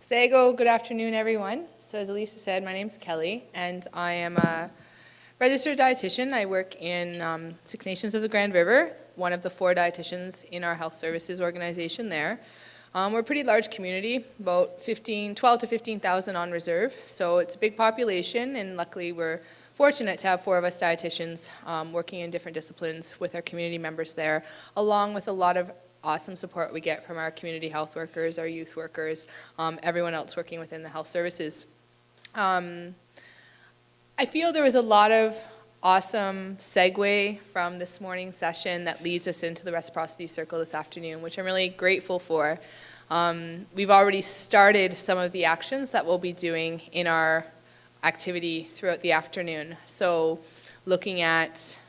Sago, good afternoon, everyone. So as Elisa said, my name's Kelly, and I am a registered dietitian. I work in Six Nations of the Grand River, one of the 4 dietitians in our health services organization there. We're a pretty large community, about 12 to 15,000 on reserve, so it's a big population, and luckily we're fortunate to have 4 of us dietitians working in different disciplines with our community members there, along with a lot of awesome support we get from our community health workers, our youth workers, everyone else working within the health services. I feel there was a lot of awesome segue from this morning's session that leads us into the Reciprocity Circle this afternoon, which I'm really grateful for. We've already started some of the actions that we'll be doing in our activity throughout the afternoon. So looking at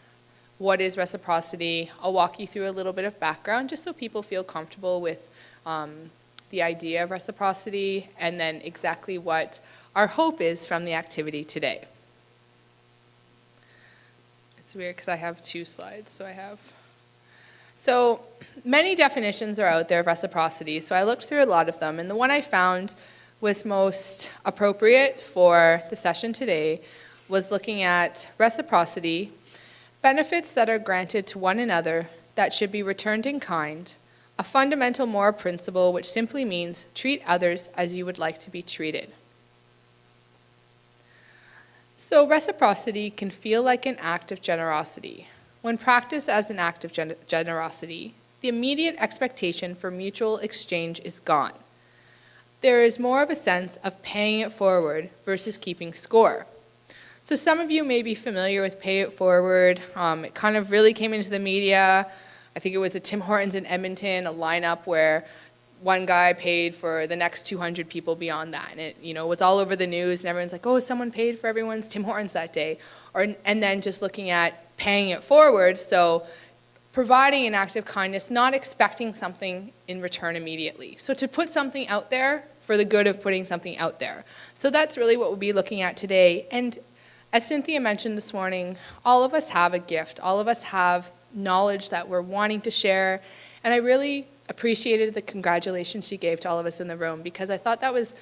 what is reciprocity, I'll walk you through a little bit of background just so people feel comfortable with the idea of reciprocity and then exactly what our hope is from the activity today. It's weird because I have 2 slides, so many definitions are out there of reciprocity, so I looked through a lot of them, and the one I found was most appropriate for the session today was looking at reciprocity, benefits that are granted to one another that should be returned in kind, a fundamental moral principle which simply means treat others as you would like to be treated. So reciprocity can feel like an act of generosity. When practiced as an act of generosity, the immediate expectation for mutual exchange is gone. There is more of a sense of paying it forward versus keeping score. So some of you may be familiar with Pay It Forward. It kind of really came into the media. I think it was at Tim Hortons in Edmonton, a lineup where one guy paid for the next 200 people beyond that. And it was all over the news, and everyone's like, oh, someone paid for everyone's Tim Hortons that day. And then just looking at paying it forward, so providing an act of kindness, not expecting something in return immediately. So to put something out there for the good of putting something out there. So that's really what we'll be looking at today. And as Cynthia mentioned this morning, all of us have a gift. All of us have knowledge that we're wanting to share. And I really appreciated the congratulations she gave to all of us in the room, because I thought that was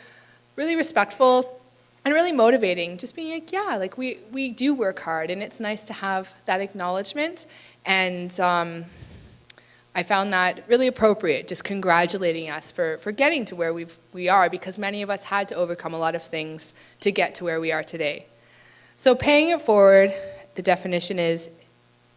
really respectful and really motivating. Just being like, yeah, like we do work hard, and it's nice to have that acknowledgement. And I found that really appropriate, just congratulating us for getting to where we are, because many of us had to overcome a lot of things to get to where we are today. So paying it forward, the definition is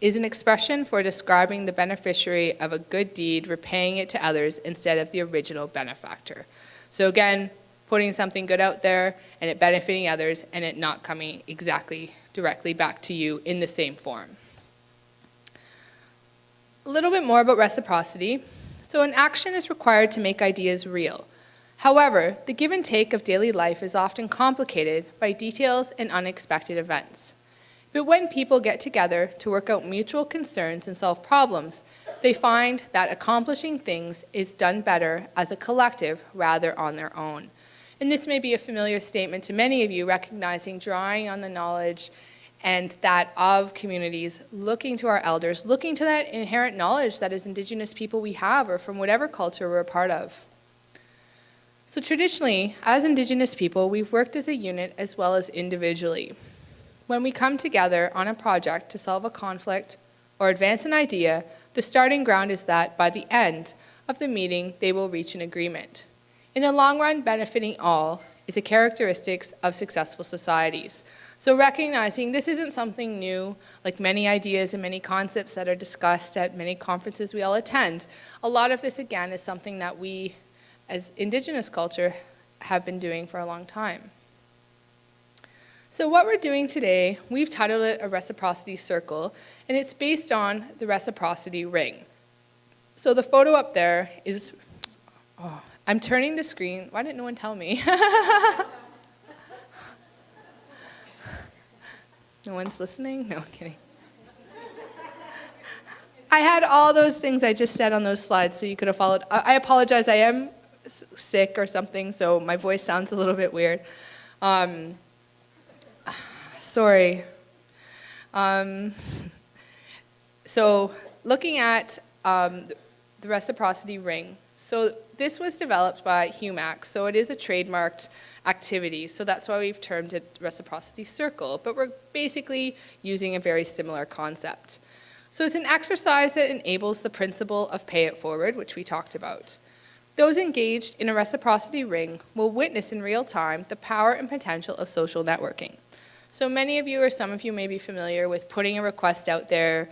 an expression for describing the beneficiary of a good deed repaying it to others instead of the original benefactor. So again, putting something good out there and it benefiting others and it not coming exactly directly back to you in the same form. A little bit more about reciprocity. So an action is required to make ideas real. However, the give and take of daily life is often complicated by details and unexpected events. But when people get together to work out mutual concerns and solve problems, they find that accomplishing things is done better as a collective rather on their own. And this may be a familiar statement to many of you, recognizing, drawing on the knowledge and that of communities, looking to our elders, looking to that inherent knowledge that as Indigenous people we have, or from whatever culture we're a part of. So traditionally, as Indigenous people, we've worked as a unit as well as individually. When we come together on a project to solve a conflict or advance an idea, the starting ground is that by the end of the meeting, they will reach an agreement. In the long run, benefiting all is a characteristic of successful societies. So recognizing this isn't something new, like many ideas and many concepts that are discussed at many conferences we all attend. A lot of this, again, is something that we, as Indigenous culture, have been doing for a long time. So what we're doing today, we've titled it a Reciprocity Circle, and it's based on the Reciprocity Ring. So the photo up there is, I'm turning the screen. Why didn't no one tell me? No one's listening? No, I'm kidding. I had all those things I just said on those slides, so you could have followed. I apologize, I am sick or something, so my voice sounds a little bit weird. Sorry. So looking at the reciprocity ring, So this was developed by HUMAC, so it is a trademarked activity, so that's why we've termed it Reciprocity Circle, but we're basically using a very similar concept. So it's an exercise that enables the principle of pay it forward, which we talked about. Those engaged in a reciprocity ring will witness in real time the power and potential of social networking. So many of you, or some of you, may be familiar with putting a request out there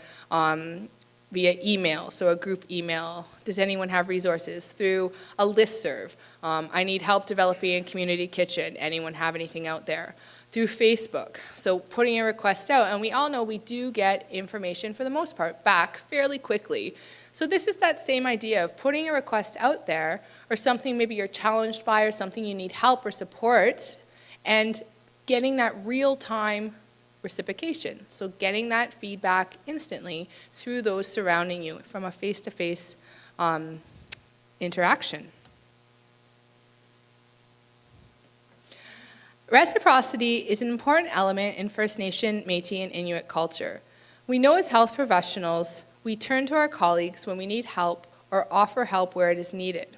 via email, so a group email. Does anyone have resources? Through a listserv. I need help developing a community kitchen. Anyone have anything out there? Through Facebook. So putting a request out, and we all know we do get information for the most part back fairly quickly. So this is that same idea of putting a request out there, or something maybe you're challenged by, or something you need help or support, and getting that real-time reciprocation. So getting that feedback instantly through those surrounding you from a face-to-face interaction. Reciprocity is an important element in First Nation, Métis, and Inuit culture. We know as health professionals, we turn to our colleagues when we need help or offer help where it is needed.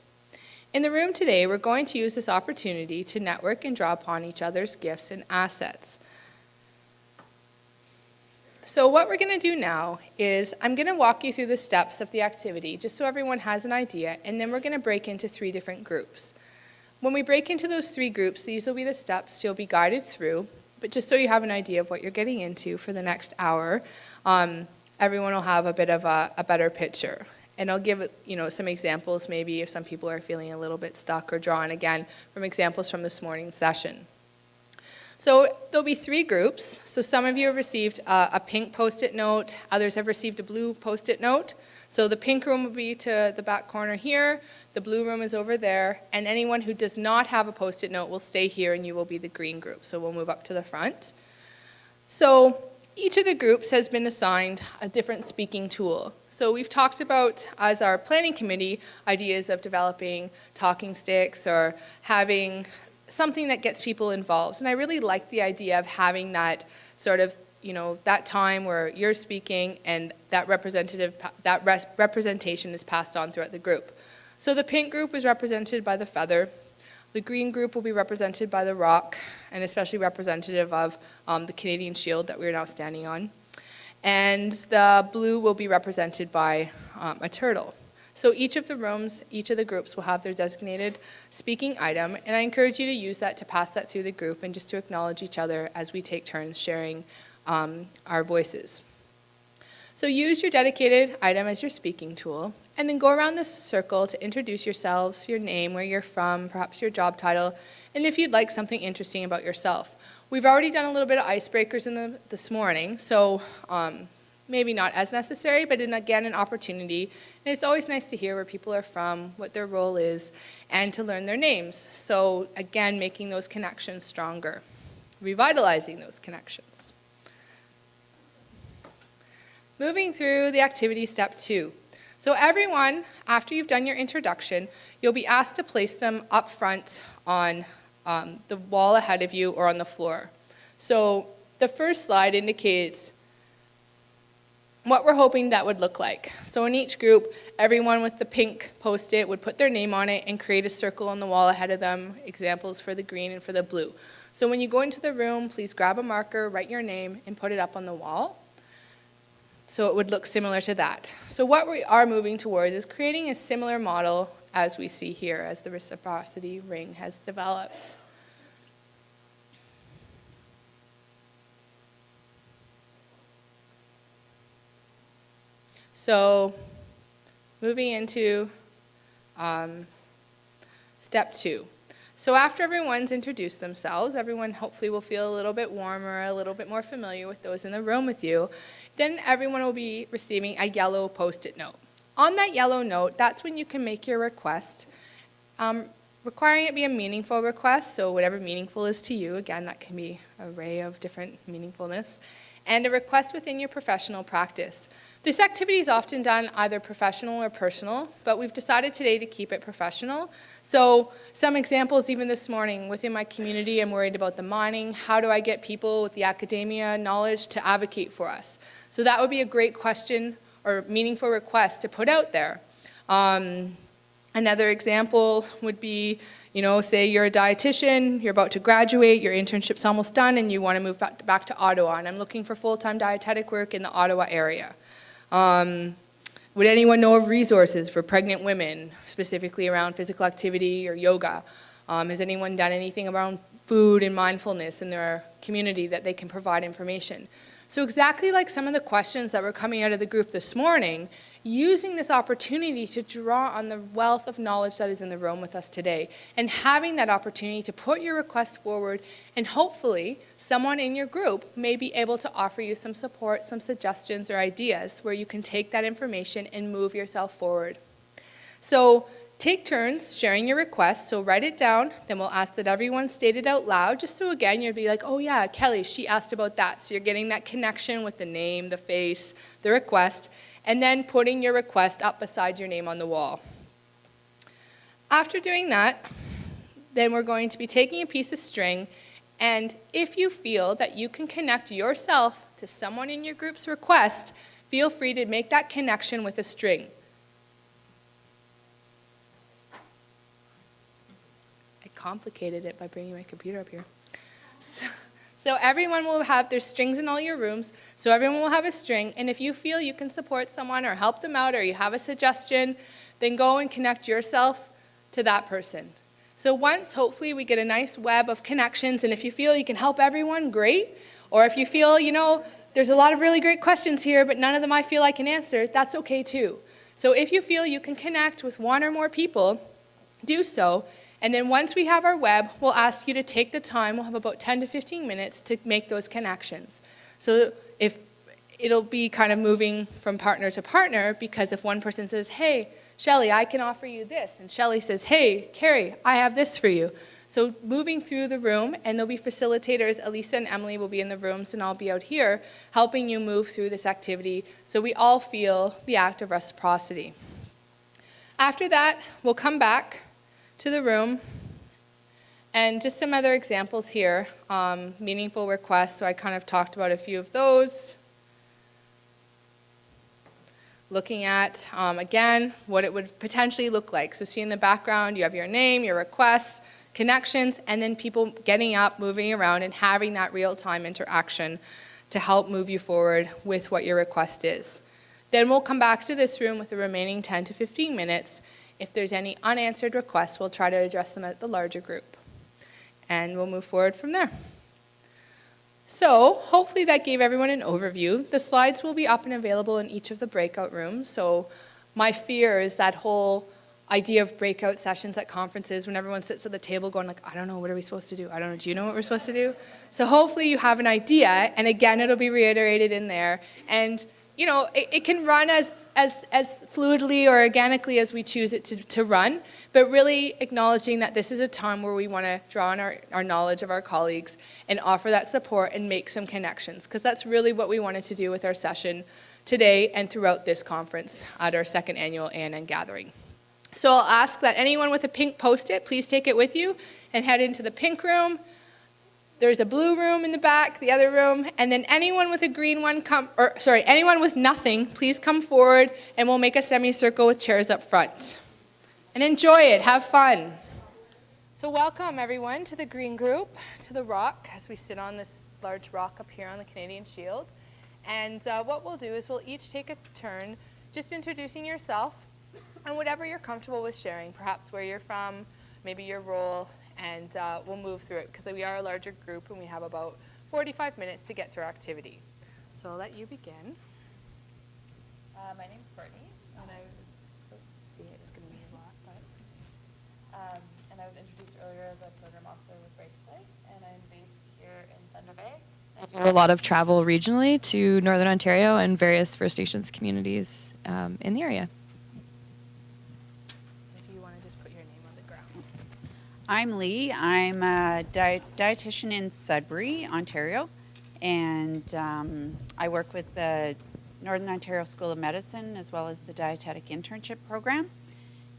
In the room today, we're going to use this opportunity to network and draw upon each other's gifts and assets. So what we're going to do now is I'm going to walk you through the steps of the activity just so everyone has an idea, and then we're going to break into 3 different groups. When we break into those 3 groups, these will be the steps you'll be guided through, but just so you have an idea of what you're getting into for the next hour, everyone will have a bit of a better picture. And I'll give some examples maybe if some people are feeling a little bit stuck, or drawing again from examples from this morning's session. So there'll be 3 groups. So some of you have received a pink Post-it note, others have received a blue Post-it note. So the pink room will be to the back corner here, the blue room is over there, and anyone who does not have a Post-it note will stay here, and you will be the green group. So we'll move up to the front. So each of the groups has been assigned a different speaking tool. So we've talked about, as our planning committee, ideas of developing talking sticks or having something that gets people involved. And I really like the idea of having that sort of, that time where you're speaking and that representation is passed on throughout the group. So the pink group is represented by the feather. The green group will be represented by the rock, and especially representative of the Canadian shield that we're now standing on. And the blue will be represented by a turtle. So each of the rooms, each of the groups will have their designated speaking item, and I encourage you to use that to pass that through the group and just to acknowledge each other as we take turns sharing our voices. So use your dedicated item as your speaking tool, and then go around the circle to introduce yourselves, your name, where you're from, perhaps your job title, and if you'd like something interesting about yourself. We've already done a little bit of icebreakers this morning, so maybe not as necessary, but again, an opportunity. And it's always nice to hear where people are from, what their role is, and to learn their names. So again, making those connections stronger, revitalizing those connections. Moving through the activity step 2. So everyone, after you've done your introduction, you'll be asked to place them up front on the wall ahead of you or on the floor. So the first slide indicates what we're hoping that would look like. So in each group, everyone with the pink Post-it would put their name on it and create a circle on the wall ahead of them, examples for the green and for the blue. So when you go into the room, please grab a marker, write your name, and put it up on the wall. So it would look similar to that. So what we are moving towards is creating a similar model as we see here, as the reciprocity ring has developed. So moving into step 2. So after everyone's introduced themselves, everyone hopefully will feel a little bit warmer, a little bit more familiar with those in the room with you. Then everyone will be receiving a yellow Post-it note. On that yellow note, that's when you can make your request, requiring it be a meaningful request, so whatever meaningful is to you. Again, that can be an array of different meaningfulness. And a request within your professional practice. This activity is often done either professional or personal, but we've decided today to keep it professional. So some examples even this morning within my community, I'm worried about the mining. How do I get people with the academia knowledge to advocate for us? So that would be a great question or meaningful request to put out there. And Another example would be, say you're a dietitian, you're about to graduate, your internship's almost done, and you want to move back to Ottawa, and I'm looking for full-time dietetic work in the Ottawa area. Would anyone know of resources for pregnant women, specifically around physical activity or yoga? Has anyone done anything around food and mindfulness in their community that they can provide information? So exactly like some of the questions that were coming out of the group this morning, using this opportunity to draw on the wealth of knowledge that is in the room with us today, and having that opportunity to put your request forward, and hopefully someone in your group may be able to offer you some support, some suggestions or ideas where you can take that information and move yourself forward. So take turns sharing your request, so write it down, then we'll ask that everyone state it out loud, just so again you'd be like, oh yeah, Kelly, she asked about that. So you're getting that connection with the name, the face, the request, and then putting your request up beside your name on the wall. After doing that, then we're going to be taking a piece of string, and if you feel that you can connect yourself to someone in your group's request, feel free to make that connection with a string. Complicated it by bringing my computer up here. So everyone will have, there's strings in all your rooms, so everyone will have a string, and if you feel you can support someone or help them out or you have a suggestion, then go and connect yourself to that person. So once, hopefully, we get a nice web of connections, and if you feel you can help everyone, great. Or if you feel, there's a lot of really great questions here, but none of them I feel I can answer, that's okay too. So if you feel you can connect with one or more people, do so. And then once we have our web, we'll ask you to take the time, we'll have about 10 to 15 minutes to make those connections. So if it'll be kind of moving from partner to partner, because if one person says, hey, Shelley, I can offer you this, and Shelley says, hey, Carrie, I have this for you. So moving through the room, and there'll be facilitators, Elisa and Emily will be in the rooms, and I'll be out here, helping you move through this activity so we all feel the act of reciprocity. After that, we'll come back to the room, and just some other examples here. Meaningful requests, so I kind of talked about a few of those. Looking at, again, what it would potentially look like. So see in the background, you have your name, your requests, connections, and then people getting up, moving around, and having that real-time interaction to help move you forward with what your request is. Then we'll come back to this room with the remaining 10 to 15 minutes. If there's any unanswered requests, we'll try to address them at the larger group. And we'll move forward from there. So hopefully that gave everyone an overview. The slides will be up and available in each of the breakout rooms. So my fear is that whole idea of breakout sessions at conferences when everyone sits at the table going like, I don't know, what are we supposed to do? I don't know, do you know what we're supposed to do? So hopefully you have an idea, and again, it'll be reiterated in there. And it can run as fluidly or organically as we choose it to run, but really acknowledging that this is a time where we want to draw on our knowledge of our colleagues and offer that support and make some connections, because that's really what we wanted to do with our session today and throughout this conference at our second annual ANN gathering. So I'll ask that anyone with a pink Post-it, please take it with you and head into the pink room. There's a blue room in the back, the other room, and then anyone with a green one anyone with nothing, please come forward and we'll make a semicircle with chairs up front. And enjoy it, have fun. So welcome everyone to the green group, to the rock, as we sit on this large rock up here on the Canadian Shield. And what we'll do is we'll each take a turn just introducing yourself and whatever you're comfortable with sharing, perhaps where you're from, maybe your role, and we'll move through it because we are a larger group and we have about 45 minutes to get through our activity. So I'll let you begin. My name's Courtney, and It's going to be a lot, but and I was introduced earlier as a program officer with Revitalizing, and I'm based here in Thunder Bay. I do a lot of travel regionally to Northern Ontario and various First Nations communities in the area. I'm Lee. I'm a dietitian in Sudbury, Ontario, and I work with the Northern Ontario School of Medicine as well as the dietetic internship program,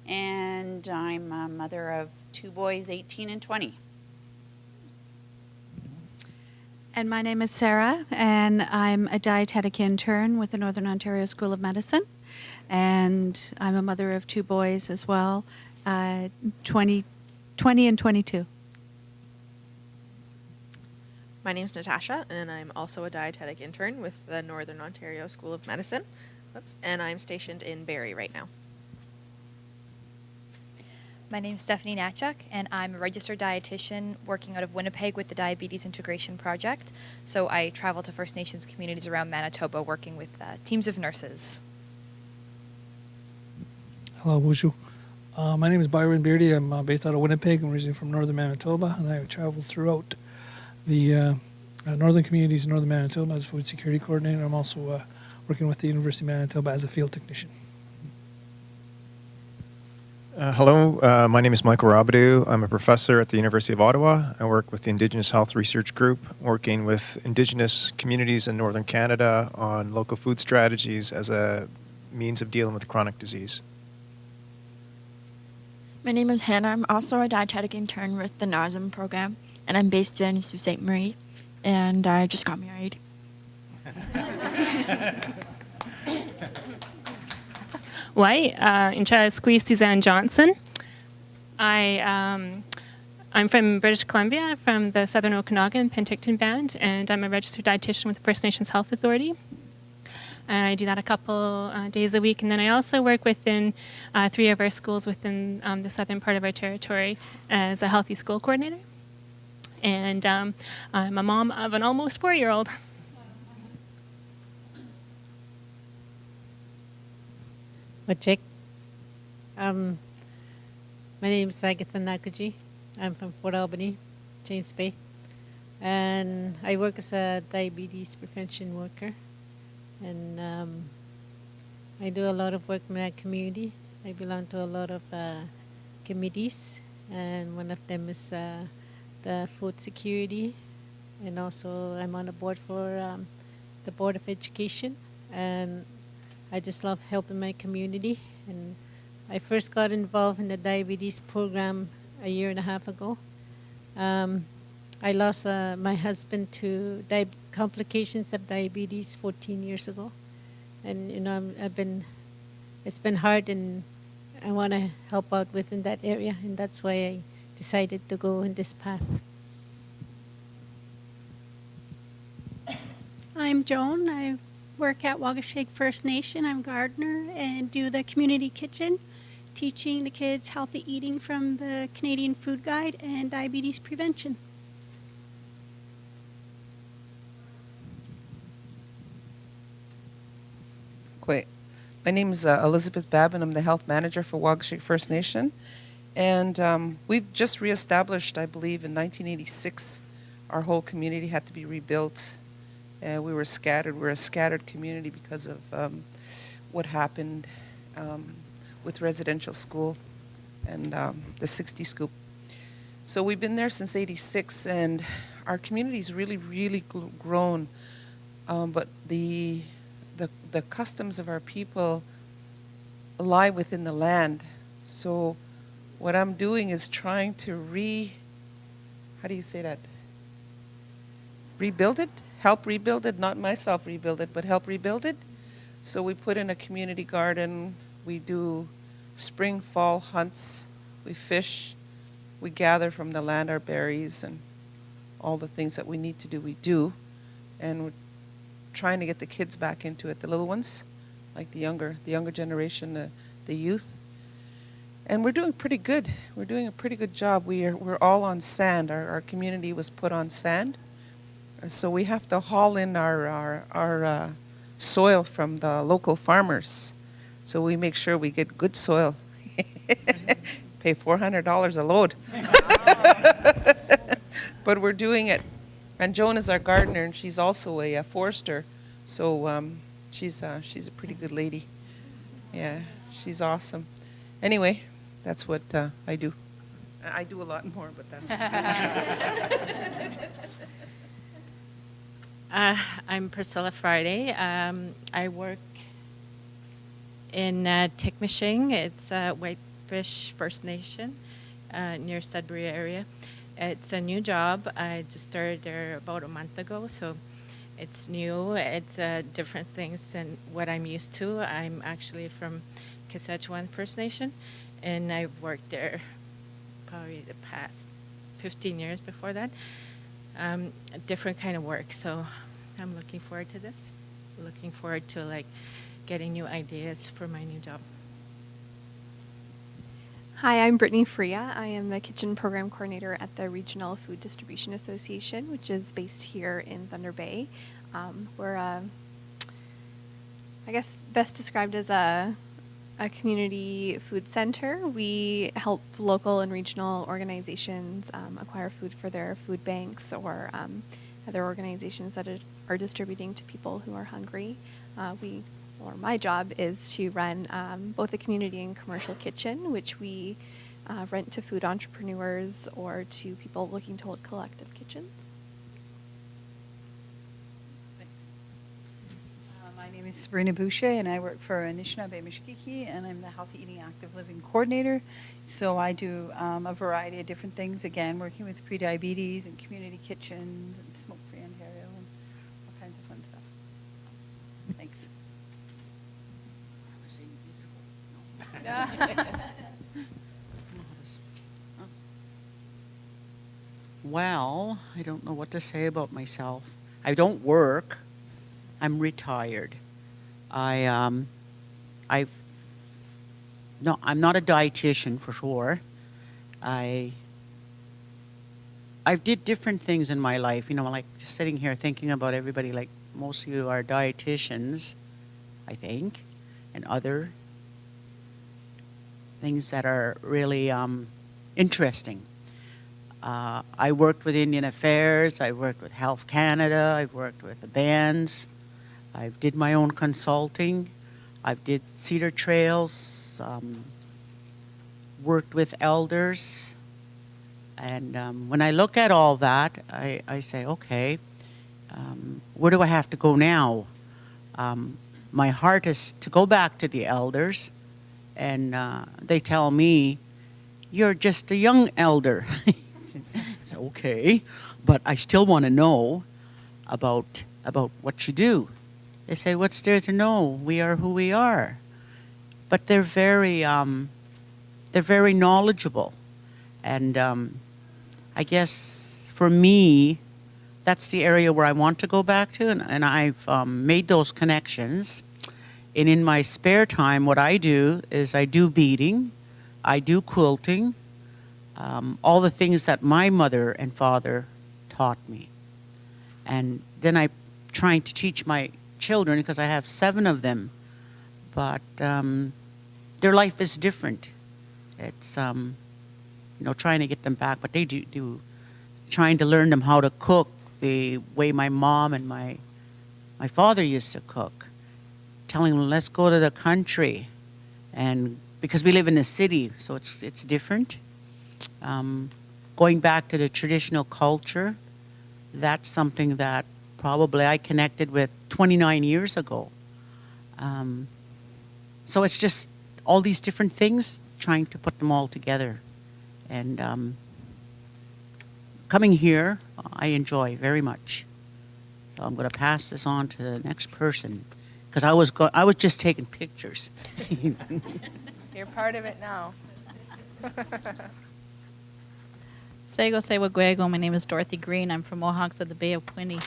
and I'm a mother of two boys, 18 and 20. And my name is Sarah, and I'm a dietetic intern with the Northern Ontario School of Medicine, and I'm a mother of two boys as well, 20 and 22. My name's Natasha, and I'm also a dietetic intern with the Northern Ontario School of Medicine. Oops, and I'm stationed in Barrie right now. My name is Stephanie Natchuk, and I'm a registered dietitian working out of Winnipeg with the Diabetes Integration Project. So I travel to First Nations communities around Manitoba working with teams of nurses. Hello, Wushu. My name is Byron Beardy. I'm based out of Winnipeg. I'm originally from northern Manitoba, and I travel throughout the northern communities in northern Manitoba as a food security coordinator. I'm also working with the University of Manitoba as a field technician. Hello, my name is Michael Robidoux. I'm a professor at the University of Ottawa. I work with the Indigenous Health Research Group, working with Indigenous communities in Northern Canada on local food strategies as a means of dealing with chronic disease. My name is Hannah. I'm also a dietetic intern with the NASM program, and I'm based in Sault Ste. Marie, and I just got married. Incha Squeeze Suzanne Johnson. I'm from British Columbia, from the Southern Okanagan Penticton Band, and I'm a registered dietitian with the First Nations Health Authority. And I do that a couple days a week. And then I also work within 3 of our schools within the southern part of our territory as a healthy school coordinator. And I'm a mom of an almost 4-year-old. Wachik. My name is Agatha Nakaji. I'm from Fort Albany, James Bay. And I work as a diabetes prevention worker. And I do a lot of work in my community. I belong to a lot of committees, and one of them is the food security. And also I'm on the board for the Board of Education. And I just love helping my community. And I first got involved in the diabetes program a year and a half ago. I lost my husband to complications of diabetes 14 years ago. And, you know, it's been hard, and I want to help out within that area. And that's why I decided to go in this path. I'm Joan. I work at Wagashake First Nation. I'm gardener and do the community kitchen, teaching the kids healthy eating from the Canadian Food Guide and diabetes prevention. Great. My name is Elizabeth Babin. I'm the health manager for Wagashake First Nation. And we've just reestablished, I believe, in 1986, our whole community had to be rebuilt. We were scattered. We're a scattered community because of what happened with residential school and the 60 scoop. So we've been there since 86, and our community's really, really grown. But the customs of our people lie within the land. So what I'm doing is trying to rebuild it? Help rebuild it, not myself rebuild it, but help rebuild it. So we put in a community garden, we do spring, fall hunts, we fish, we gather from the land our berries and all the things that we need to do, we do. And we're trying to get the kids back into it, the little ones, like the younger generation, the youth. And we're doing pretty good. We're doing a pretty good job. We're all on sand. Our community was put on sand. So we have to haul in our soil from the local farmers. So we make sure we get good soil. Pay $400 a load. But we're doing it. And Joan is our gardener, and she's also a forester. So she's a pretty good lady. Yeah, she's awesome. Anyway, that's what I do. I do a lot more, but that's... I'm Priscilla Friday. I work in Tikmishing. It's Whitefish First Nation near Sudbury area. It's a new job. I just started there about a month ago, so it's new. It's different things than what I'm used to. I'm actually from Saskatchewan First Nation, and I've worked there probably the past 15 years before that. A different kind of work, so I'm looking forward to this. Looking forward to like getting new ideas for my new job. Hi, I'm Brittany Freya. I am the kitchen program coordinator at the Regional Food Distribution Association, which is based here in Thunder Bay. We're, I guess, best described as a community food center. We help local and regional organizations acquire food for their food banks or other organizations that are distributing to people who are hungry. My job is to run both a community and commercial kitchen, which we rent to food entrepreneurs or to people looking to hold collective kitchens. My name is Sabrina Boucher, and I work for Anishinaabe Mishkiki, and I'm the Healthy Eating Active Living Coordinator. So I do a variety of different things, again, working with prediabetes and community kitchens and smoke-free Ontario and all kinds of fun stuff. Thanks. Well, I don't know what to say about myself. I don't work. I'm retired. I'm not a dietitian for sure. I did different things in my life, like just sitting here thinking about everybody, like most of you are dietitians, I think, and other things that are really interesting. I worked with Indian Affairs, I worked with Health Canada, I've worked with the bands, I've did my own consulting, I've did Cedar Trails, worked with elders, and when I look at all that, I say, okay, where do I have to go now? My heart is to go back to the elders, and they tell me, you're just a young elder. Okay, but I still want to know about what you do. They say, what's there to know? We are who we are. But they're very knowledgeable, and I guess for me, that's the area where I want to go back to, and I've made those connections. And in my spare time, what I do is I do beading, I do quilting, all the things that my mother and father taught me. And then I'm trying to teach my children, because I have 7 of them, but their life is different. It's, trying to get them back, but they do trying to learn them how to cook the way my mom and my father used to cook. Telling them, let's go to the country, and because we live in the city, so it's different. Going back to the traditional culture, that's something that probably I connected with 29 years ago. So it's just all these different things, trying to put them all together. And coming here, I enjoy very much. So I'm going to pass this on to the next person, because I was just taking pictures. You're part of it now. Sego Sewa Guego. My name is Dorothy Green. I'm from Mohawks of the Bay of Quinte.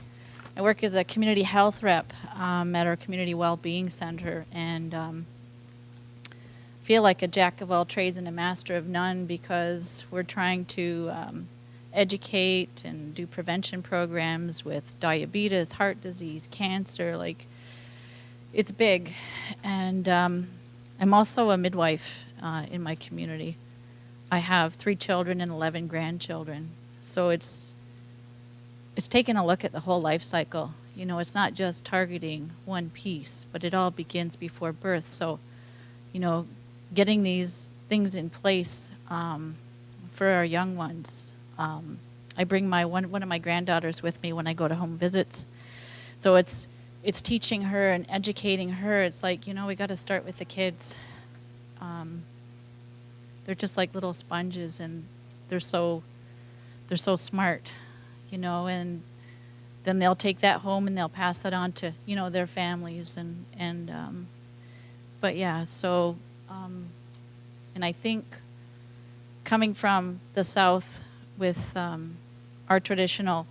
I work as a community health rep at our community well-being center, and feel like a jack of all trades and a master of none, because we're trying to educate and do prevention programs with diabetes, heart disease, cancer. Like, it's big. And I'm also a midwife in my community. I have 3 children and 11 grandchildren. So it's taking a look at the whole life cycle. It's not just targeting one piece, but it all begins before birth. So, getting these things in place for our young ones. I bring one of my granddaughters with me when I go to home visits. So it's teaching her and educating her. It's like, we got to start with the kids. They're just like little sponges, and they're so smart, and then they'll take that home and they'll pass that on to, their families, but yeah, so And I think coming from the South with our traditional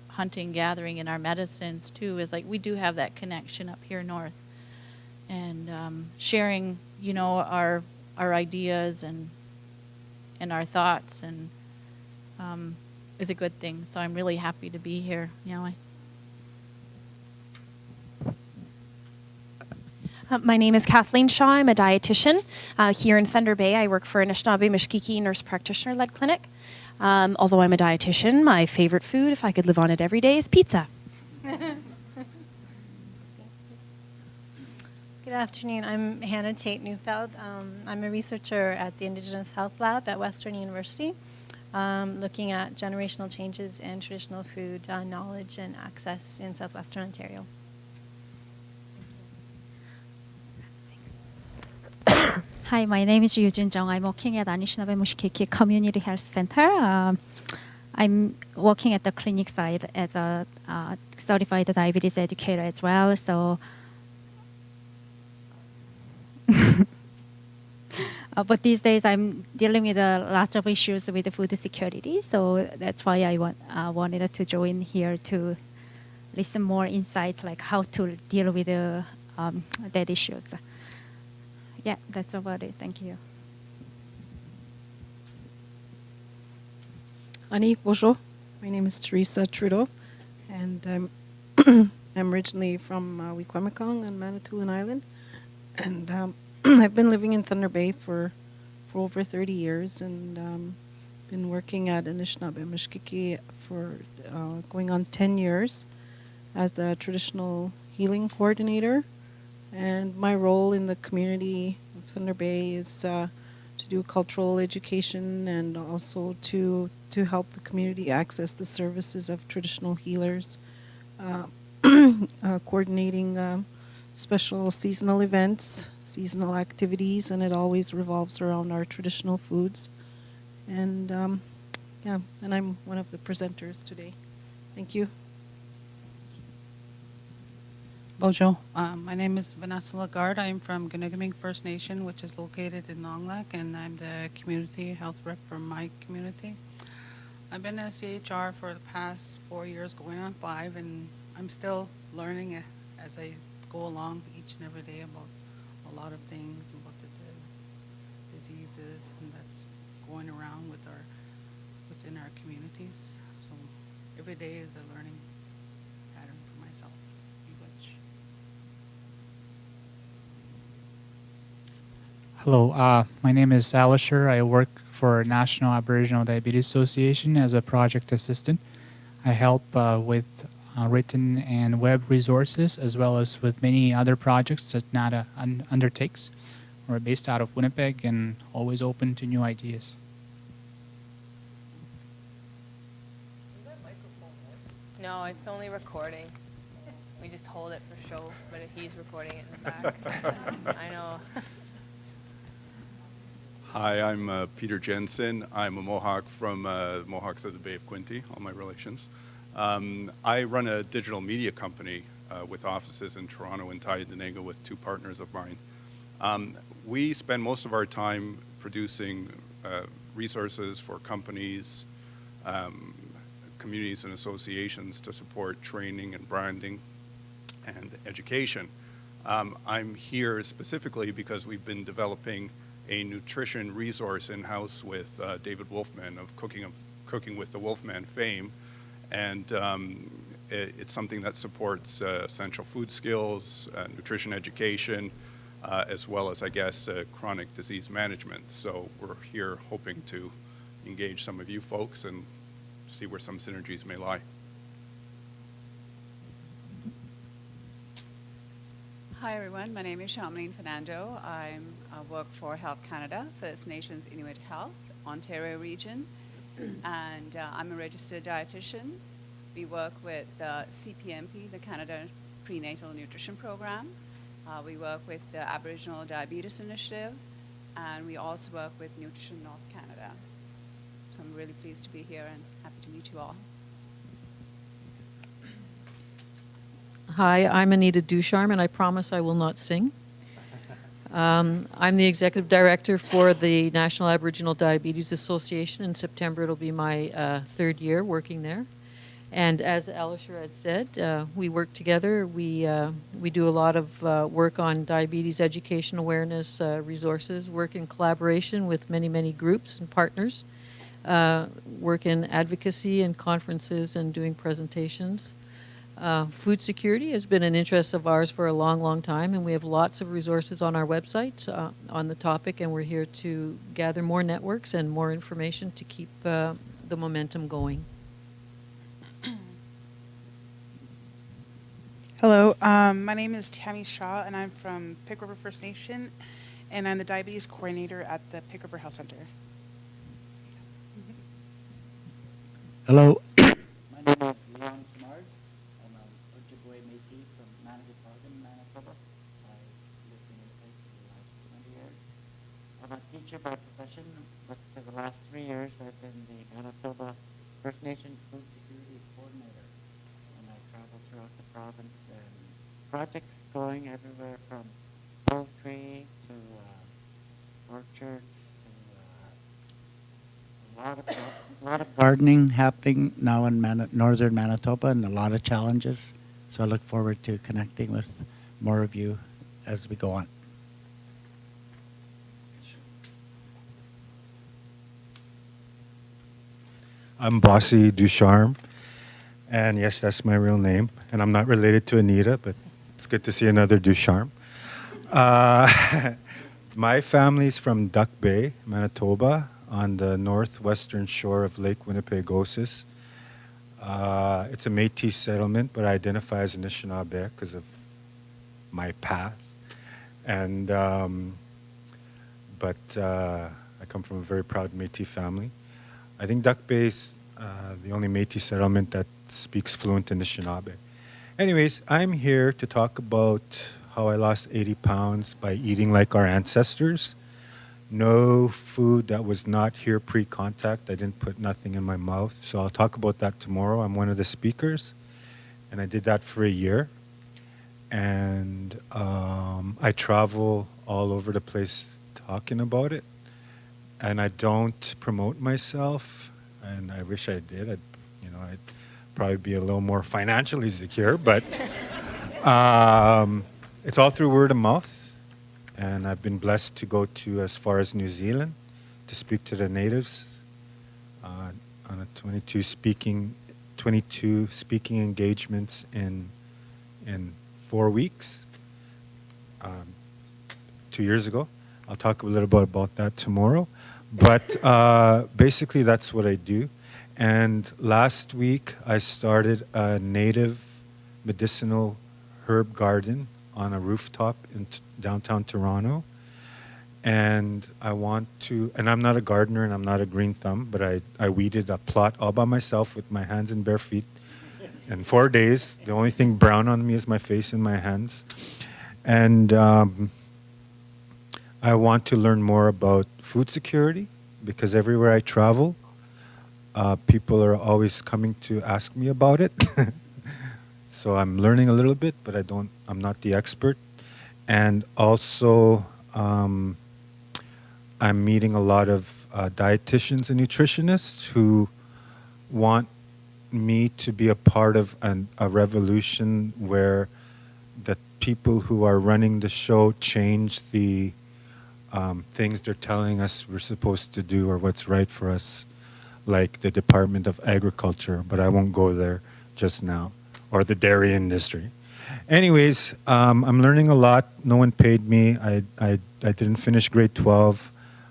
hunting, gathering, and our medicines too, is like we do have that connection up here north. And sharing, our ideas and our thoughts and is a good thing. So I'm really happy to be here. My name is Kathleen Shaw. I'm a dietitian here in Thunder Bay. I work for Anishinaabe Mishkiki Nurse Practitioner-led clinic. Although I'm a dietitian, my favorite food, if I could live on it every day, is pizza. Good afternoon. I'm Hannah Tate Neufeld. I'm a researcher at the Indigenous Health Lab at Western University, looking at generational changes in traditional food knowledge and access in southwestern Ontario. Hi, my name is Eugene Jung. I'm working at Anishinaabe Mushkiki Community Health Center. I'm working at the clinic side as a certified diabetes educator as well. So, but these days I'm dealing with lots of issues with the food security. So that's why I wanted to join here to listen more insights, like how to deal with that issues. Yeah, that's about it. Thank you. Annie, bonjour. My name is Teresa Trudeau, and I'm I'm originally from Wequamecoong on Manitoulin Island, and I've been living in Thunder Bay for over 30 years, and been working at Anishinaabe Mishkiki for going on 10 years as the traditional healing coordinator. And my role in the community of Thunder Bay is to do cultural education and also to help the community access the services of traditional healers, coordinating special seasonal events, seasonal activities, and it always revolves around our traditional foods. And and I'm one of the presenters today. Thank you. Bonjour. My name is Vanessa Lagarde. I'm from Ganuguming First Nation, which is located in Long Lac, and I'm the community health rep for my community. I've been at CHR for the past 4 years, going on 5, and I'm still learning as I go along each and every day about a lot of things, about the diseases and that's going around within our communities. So every day is a learning pattern for myself. Hello, my name is Alisher. I work for National Aboriginal Diabetes Association as a project assistant. I help with written and web resources as well as with many other projects that NADA undertakes. We're based out of Winnipeg and always open to new ideas. No, it's only recording. We just hold it for show, but he's recording it in the back. I know. Hi, I'm Peter Jensen. I'm a Mohawk from Mohawks of the Bay of Quinte, all my relations. I run a digital media company with offices in Toronto and Tyendinaga with 2 partners of mine. We spend most of our time producing resources for companies, communities and associations to support training and branding and education. I'm here specifically because we've been developing a nutrition resource in-house with David Wolfman of Cooking with the Wolfman fame. And it's something that supports essential food skills, nutrition education, as well as, I guess, chronic disease management. So we're here hoping to engage some of you folks and see where some synergies may lie. Hi everyone, my name is Shamleen Fernando. I work for Health Canada, First Nations Inuit Health, Ontario region, and I'm a registered dietitian. We work with the CPNP, the Canada Prenatal Nutrition Program. We work with the Aboriginal Diabetes Initiative, and we also work with Nutrition North Canada. So I'm really pleased to be here and happy to meet you all. Hi, I'm Anita Ducharme, and I promise I will not sing. I'm the executive director for the National Aboriginal Diabetes Association. In September, it'll be my third year working there. And as Alisher had said, we work together. We do a lot of work on diabetes education awareness resources, work in collaboration with many, many groups and partners, work in advocacy and conferences and doing presentations. Food security has been an interest of ours for a long, long time, and we have lots of resources on our website on the topic, and we're here to gather more networks and more information to keep the momentum going. Hello, my name is Tammy Shaw, and I'm from Pick River First Nation, and I'm the diabetes coordinator at the Pick River Health Center. Hello. My name is Leon Simard. I'm an Ojibwe Métis from Manitoba, Manitoba. I lived in this place for the last 20 years. I'm a teacher by profession, but for the last 3 years I've been the Manitoba First Nations Food Security Coordinator. And I travel throughout the province and projects going everywhere from poultry to orchards to a lot of gardening happening now in northern Manitoba and a lot of challenges. So I look forward to connecting with more of you as we go on. I'm Bossy Ducharme, and yes, that's my real name. And I'm not related to Anita, but it's good to see another Ducharme. My family's from Duck Bay, Manitoba, on the northwestern shore of Lake Winnipegosis. It's a Métis settlement, but I identify as Anishinaabe because of my path. And I come from a very proud Métis family. I think Duck Bay's the only Métis settlement that speaks fluent Anishinaabe. Anyways, I'm here to talk about how I lost 80 pounds by eating like our ancestors. No food that was not here pre-contact. I didn't put nothing in my mouth. So I'll talk about that tomorrow. I'm one of the speakers, and I did that for a year. And I travel all over the place talking about it. And I don't promote myself, and I wish I did. I'd probably be a little more financially secure, but it's all through word of mouth. And I've been blessed to go to as far as New Zealand to speak to the natives on a 22 speaking engagements in 4 weeks, 2 years ago. I'll talk a little bit about that tomorrow. But basically, that's what I do. And last week, I started a native medicinal herb garden on a rooftop in downtown Toronto. And and I'm not a gardener and I'm not a green thumb, but I weeded a plot all by myself with my hands and bare feet in 4 days. The only thing brown on me is my face and my hands. And I want to learn more about food security because everywhere I travel, people are always coming to ask me about it. So I'm learning a little bit, but I'm not the expert. And also, I'm meeting a lot of dietitians and nutritionists who want me to be a part of a revolution where the people who are running the show change the things they're telling us we're supposed to do or what's right for us, like the Department of Agriculture, but I won't go there just now, or the dairy industry. Anyways, I'm learning a lot. No one paid me. I didn't finish grade 12.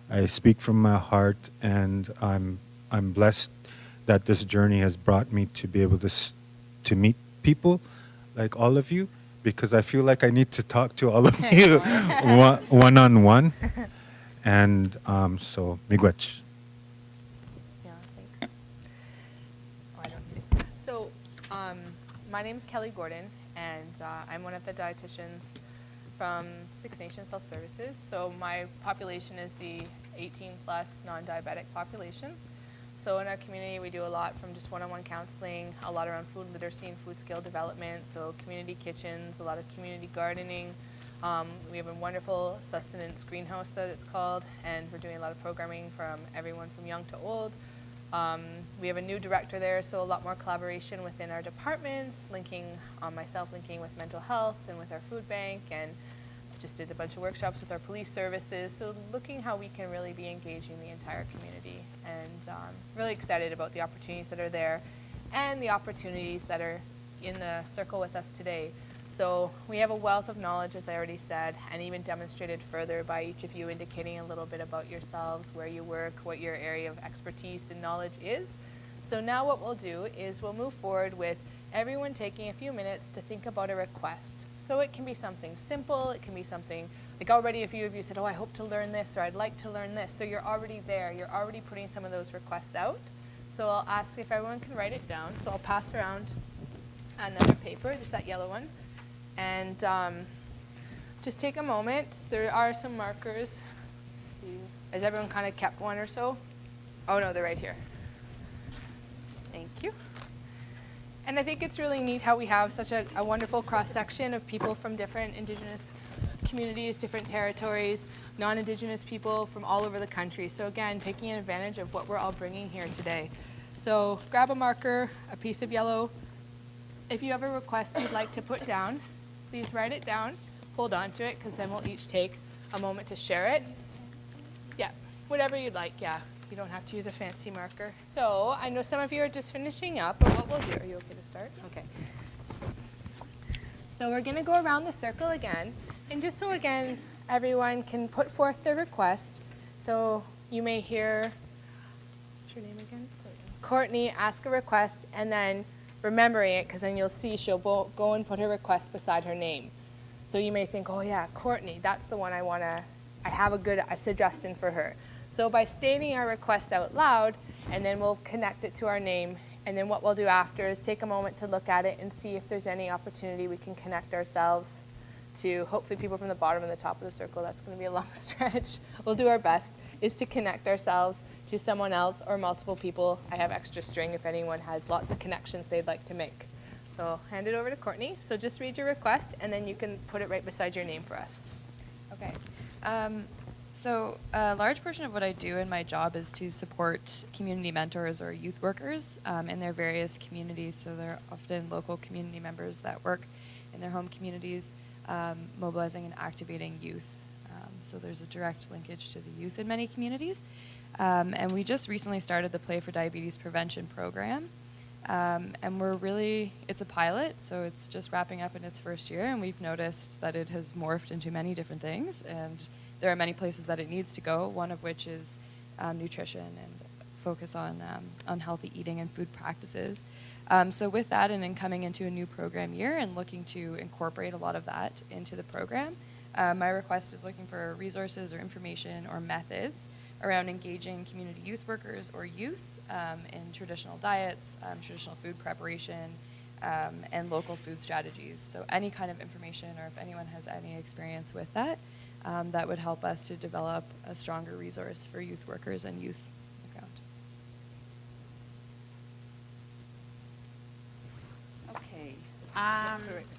I speak from my heart, and I'm blessed that this journey has brought me to be able to meet people like all of you, because I feel like I need to talk to all of you one-on-one. And so, miigwech. So, my name is Kelly Gordon, and I'm one of the dietitians from Six Nations Health Services. So my population is the 18-plus non-diabetic population. So in our community, we do a lot from just one-on-one counseling, a lot around food literacy and food skill development, so community kitchens, a lot of community gardening, We have a wonderful sustenance greenhouse that it's called, and we're doing a lot of programming from everyone from young to old. We have a new director there, so a lot more collaboration within our departments, myself linking with mental health and with our food bank, and just did a bunch of workshops with our police services, so looking how we can really be engaging the entire community, and really excited about the opportunities that are there and the opportunities that are in the circle with us today. So we have a wealth of knowledge, as I already said, and even demonstrated further by each of you indicating a little bit about yourselves, where you work, what your area of expertise and knowledge is. So now what we'll do is we'll move forward with everyone taking a few minutes to think about a request. So it can be something simple, it can be something, like already a few of you said, oh, I hope to learn this, or I'd like to learn this. So you're already there, you're already putting some of those requests out. So I'll ask if everyone can write it down. So I'll pass around another paper, just that yellow one. And just take a moment. There are some markers. Let's see. Has everyone kind of kept one or so? Oh no, they're right here. Thank you. And I think it's really neat how we have such a wonderful cross-section of people from different Indigenous communities, different territories, non-Indigenous people from all over the country. So again, taking advantage of what we're all bringing here today. So grab a marker, a piece of yellow. If you have a request you'd like to put down, please write it down. Hold on to it, because then we'll each take a moment to share it. Yeah, whatever you'd like, yeah. You don't have to use a fancy marker. So I know some of you are just finishing up, but what we'll do, are you okay to start? Okay. So we're going to go around the circle again, and just so again everyone can put forth their request. So you may hear, what's your name again? Courtney ask a request, and then remembering it, because then you'll see she'll go and put her request beside her name. So you may think, oh yeah, Courtney, that's the one I have a suggestion for her. So by stating our request out loud, and then we'll connect it to our name, and then what we'll do after is take a moment to look at it and see if there's any opportunity we can connect ourselves to, hopefully people from the bottom and the top of the circle. That's going to be a long stretch. We'll do our best, is to connect ourselves to someone else or multiple people. I have extra string if anyone has lots of connections they'd like to make. So I'll hand it over to Courtney. So just read your request, and then you can put it right beside your name for us. Okay. So a large portion of what I do in my job is to support community mentors or youth workers in their various communities. So they're often local community members that work in their home communities, mobilizing and activating youth. So there's a direct linkage to the youth in many communities. And we just recently started the Play for Diabetes Prevention program. And it's a pilot, so it's just wrapping up in its first year, and we've noticed that it has morphed into many different things, and there are many places that it needs to go, one of which is nutrition and focus on healthy eating and food practices. So with that, and in coming into a new program year and looking to incorporate a lot of that into the program, my request is looking for resources or information or methods around engaging community youth workers or youth in traditional diets, traditional food preparation, and local food strategies. So any kind of information, or if anyone has any experience with that, that would help us to develop a stronger resource for youth workers and youth on the ground. Okay.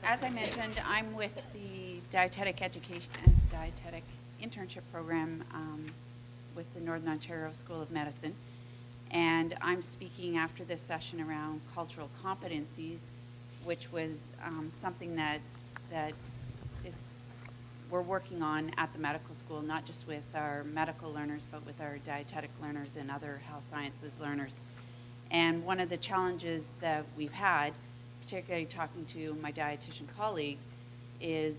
As I mentioned, I'm with the dietetic education and dietetic internship program with the Northern Ontario School of Medicine. And I'm speaking after this session around cultural competencies, which was something that we're working on at the medical school, not just with our medical learners, but with our dietetic learners and other health sciences learners. And one of the challenges that we've had, particularly talking to my dietitian colleagues, is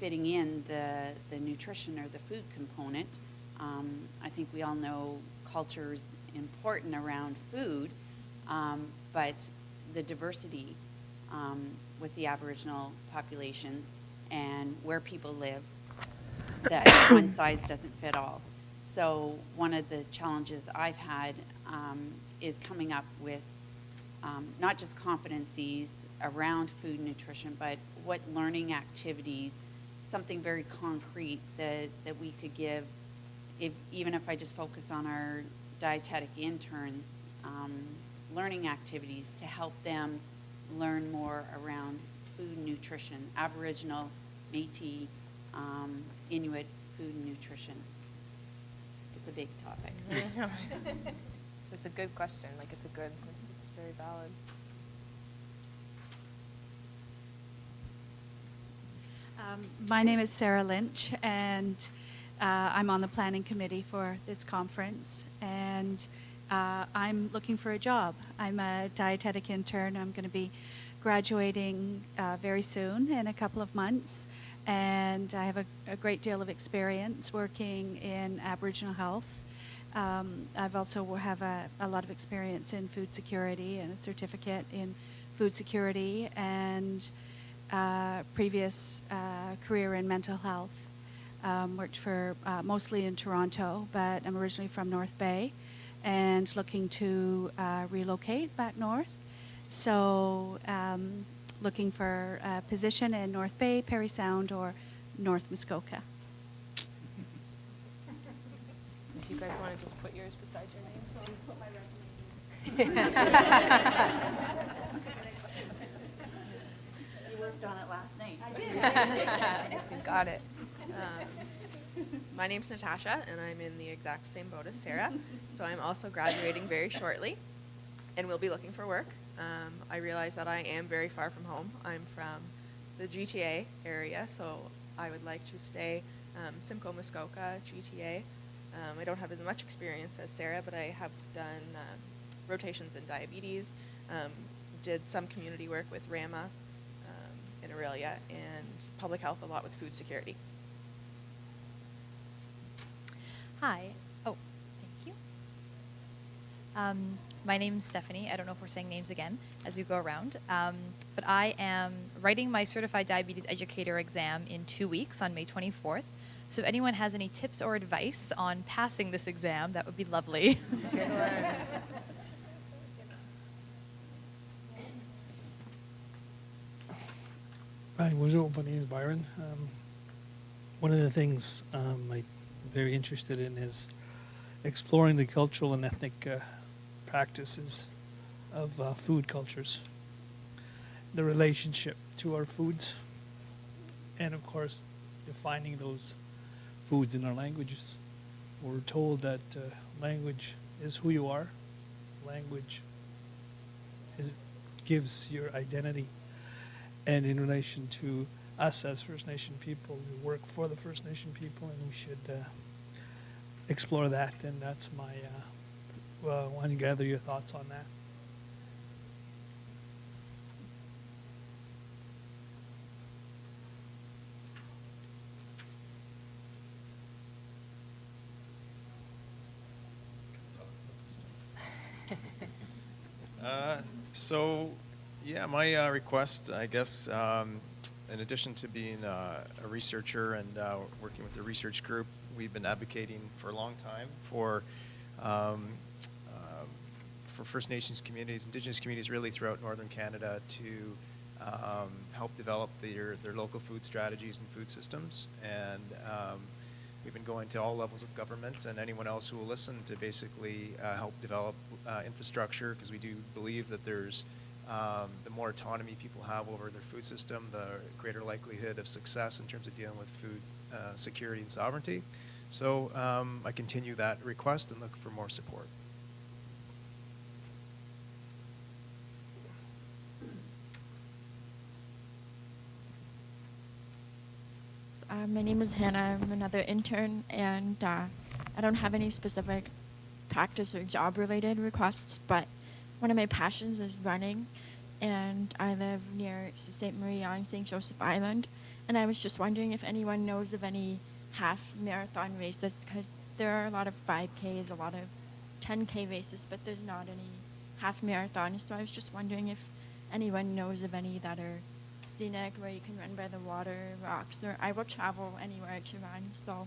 fitting in the nutrition or the food component. I think we all know culture's important around food, but the diversity with the Aboriginal populations and where people live, that one size doesn't fit all. So one of the challenges I've had is coming up with not just competencies around food and nutrition, but what learning activities, something very concrete that we could give, even if I just focus on our dietetic interns, learning activities to help them learn more around food and nutrition, Aboriginal Métis, Inuit food and nutrition. It's a big topic. It's a good question. Like, it's very valid. My name is Sarah Lynch, and I'm on the planning committee for this conference, and I'm looking for a job. I'm a dietetic intern. I'm going to be graduating very soon, in a couple of months, and I have a great deal of experience working in Aboriginal health. I've also have a lot of experience in food security and a certificate in food security, and previous career in mental health. Worked for mostly in Toronto, but I'm originally from North Bay and looking to relocate back north. So looking for a position in North Bay, Parry Sound, or North Muskoka. If you guys want to just put yours beside your names too. Put my resume. You worked on it last night. I did. You got it. My name's Natasha, and I'm in the exact same boat as Sarah. So I'm also graduating very shortly, and will be looking for work. I realize that I am very far from home. I'm from the GTA area, so I would like to stay Simcoe, Muskoka, GTA. I don't have as much experience as Sarah, but I have done rotations in diabetes, did some community work with RAMA in Aurelia, and public health a lot with food security. Hi. Oh, thank you. My name's Stephanie. I don't know if we're saying names again as we go around, but I am writing my Certified Diabetes Educator exam in 2 weeks on May 24th. So if anyone has any tips or advice on passing this exam, that would be lovely. Good one. Hi, bonjour. My name is Byron. One of the things I'm very interested in is exploring the cultural and ethnic practices of food cultures, the relationship to our foods, and of course, defining those foods in our languages. We're told that language is who you are. Language gives your identity. And in relation to us as First Nation people, we work for the First Nation people, and we should explore that. And that's my, I want to gather your thoughts on that. My request, I guess, in addition to being a researcher and working with the research group, we've been advocating for a long time for First Nations communities, Indigenous communities really throughout Northern Canada to help develop their local food strategies and food systems. And we've been going to all levels of government and anyone else who will listen to basically help develop infrastructure, because we do believe that there's the more autonomy people have over their food system, the greater likelihood of success in terms of dealing with food security and sovereignty. So I continue that request and look for more support. My name is Hannah. I'm another intern, and I don't have any specific practice or job-related requests, but one of my passions is running, and I live near Sault Ste. Marie on St. Joseph Island, and I was just wondering if anyone knows of any half marathon races, because there are a lot of 5Ks, a lot of 10K races, but there's not any half marathons. So I was just wondering if anyone knows of any that are scenic, where you can run by the water, rocks, or I will travel anywhere to run. So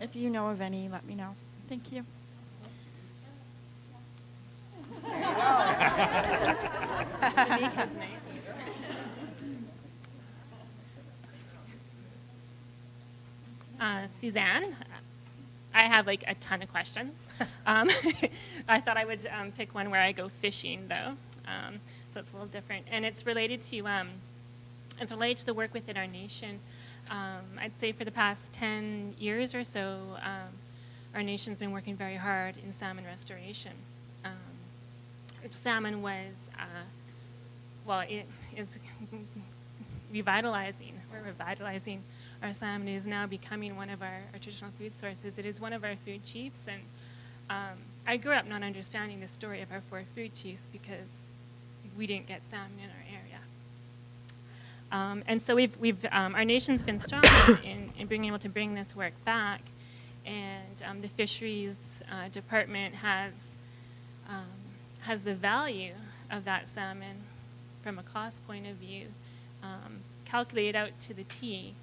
if you know of any, let me know. Thank you. There you go. Jamaica's nice. Suzanne, I have like a ton of questions. I thought I would pick one where I go fishing though, so it's a little different. And it's related to as related to the work within our nation, I'd say for the past 10 years or so, our nation's been working very hard in salmon restoration. Salmon was, it is revitalizing. We're revitalizing our salmon. It is now becoming one of our traditional food sources. It is one of our food chiefs, and I grew up not understanding the story of our 4 food chiefs because we didn't get salmon in our area. And so our nation's been strong in being able to bring this work back, and the fisheries department has the value of that salmon from a cost point of view calculated out to the T.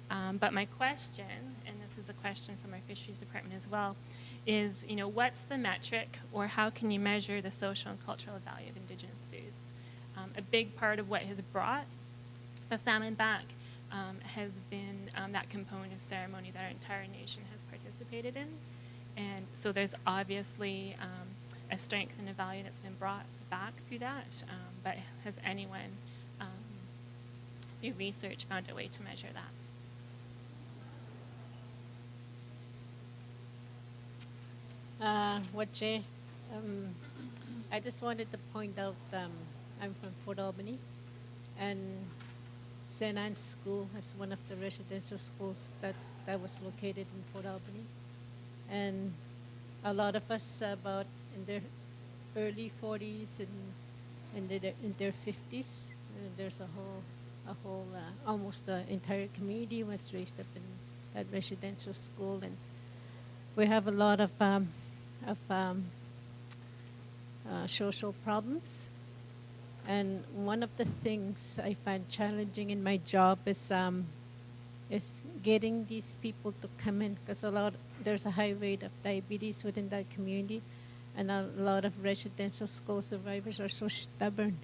But my question, and this is a question from our fisheries department as well, is, what's the metric, or how can you measure the social and cultural value of Indigenous foods? A big part of what has brought the salmon back has been that component of ceremony that our entire nation has participated in. And so there's obviously a strength and a value that's been brought back through that, but has anyone, through research, found a way to measure that? I just wanted to point out I'm from Fort Albany, and St. Anne's School is one of the residential schools that was located in Fort Albany. And a lot of us about in their early 40s and in their 50s, there's a whole almost the entire community was raised up in that residential school, and we have a lot of social problems. And one of the things I find challenging in my job is getting these people to come in, because there's a high rate of diabetes within that community, and a lot of residential school survivors are so stubborn.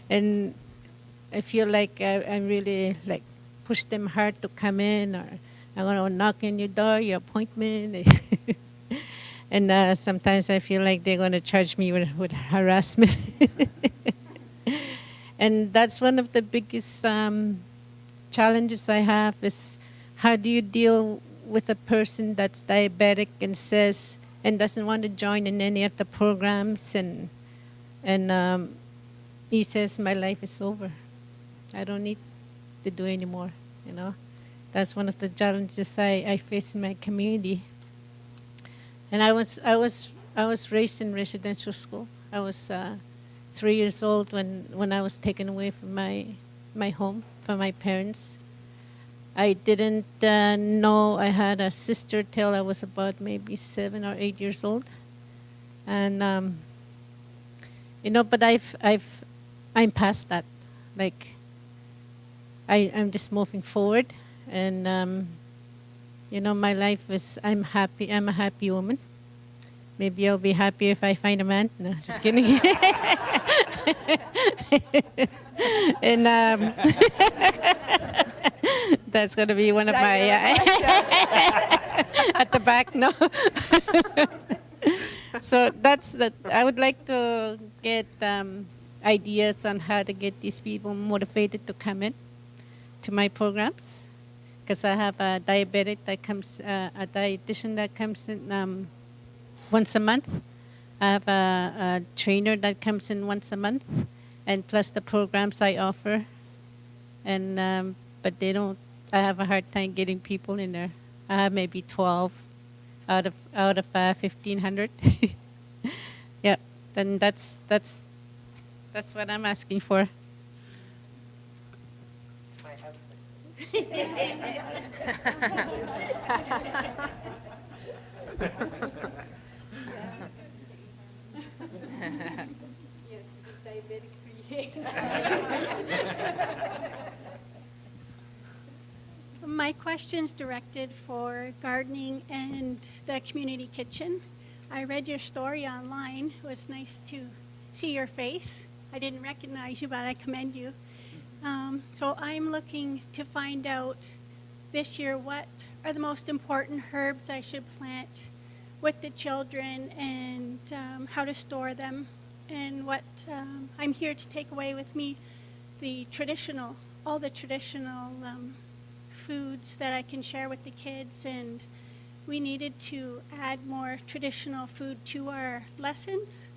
And I feel like I really push them hard to come in, or I'm going to knock on your door, your appointment. And sometimes I feel like they're going to charge me with harassment. And that's one of the biggest challenges I have, is how do you deal with a person that's diabetic and doesn't want to join in any of the programs, and he says, my life is over. I don't need to do anymore, That's one of the challenges I face in my community. And I was raised in residential school. I was 3 years old when I was taken away from my home, from my parents. I didn't know I had a sister till I was about maybe 7 or 8 years old. And but I'm past that. I'm just moving forward, and my life is, I'm happy. I'm a happy woman. Maybe I'll be happy if I find a man. No, just kidding. And that's going to be one of my at the back. No. So I would like to get ideas on how to get these people motivated to come in to my programs, because I have a diabetic that comes, a dietitian that comes in once a month. I have a trainer that comes in once a month, and plus the programs I offer. And but they don't. I have a hard time getting people in there. I have maybe 12 out of 1,500. Yeah, then that's what I'm asking for. My question's directed for gardening and the community kitchen. I read your story online. It was nice to see your face. I didn't recognize you, but I commend you. So I'm looking to find out this year what are the most important herbs I should plant with the children, and how to store them, and what I'm here to take away with me the traditional, all the traditional foods that I can share with the kids, and we needed to add more traditional food to our lessons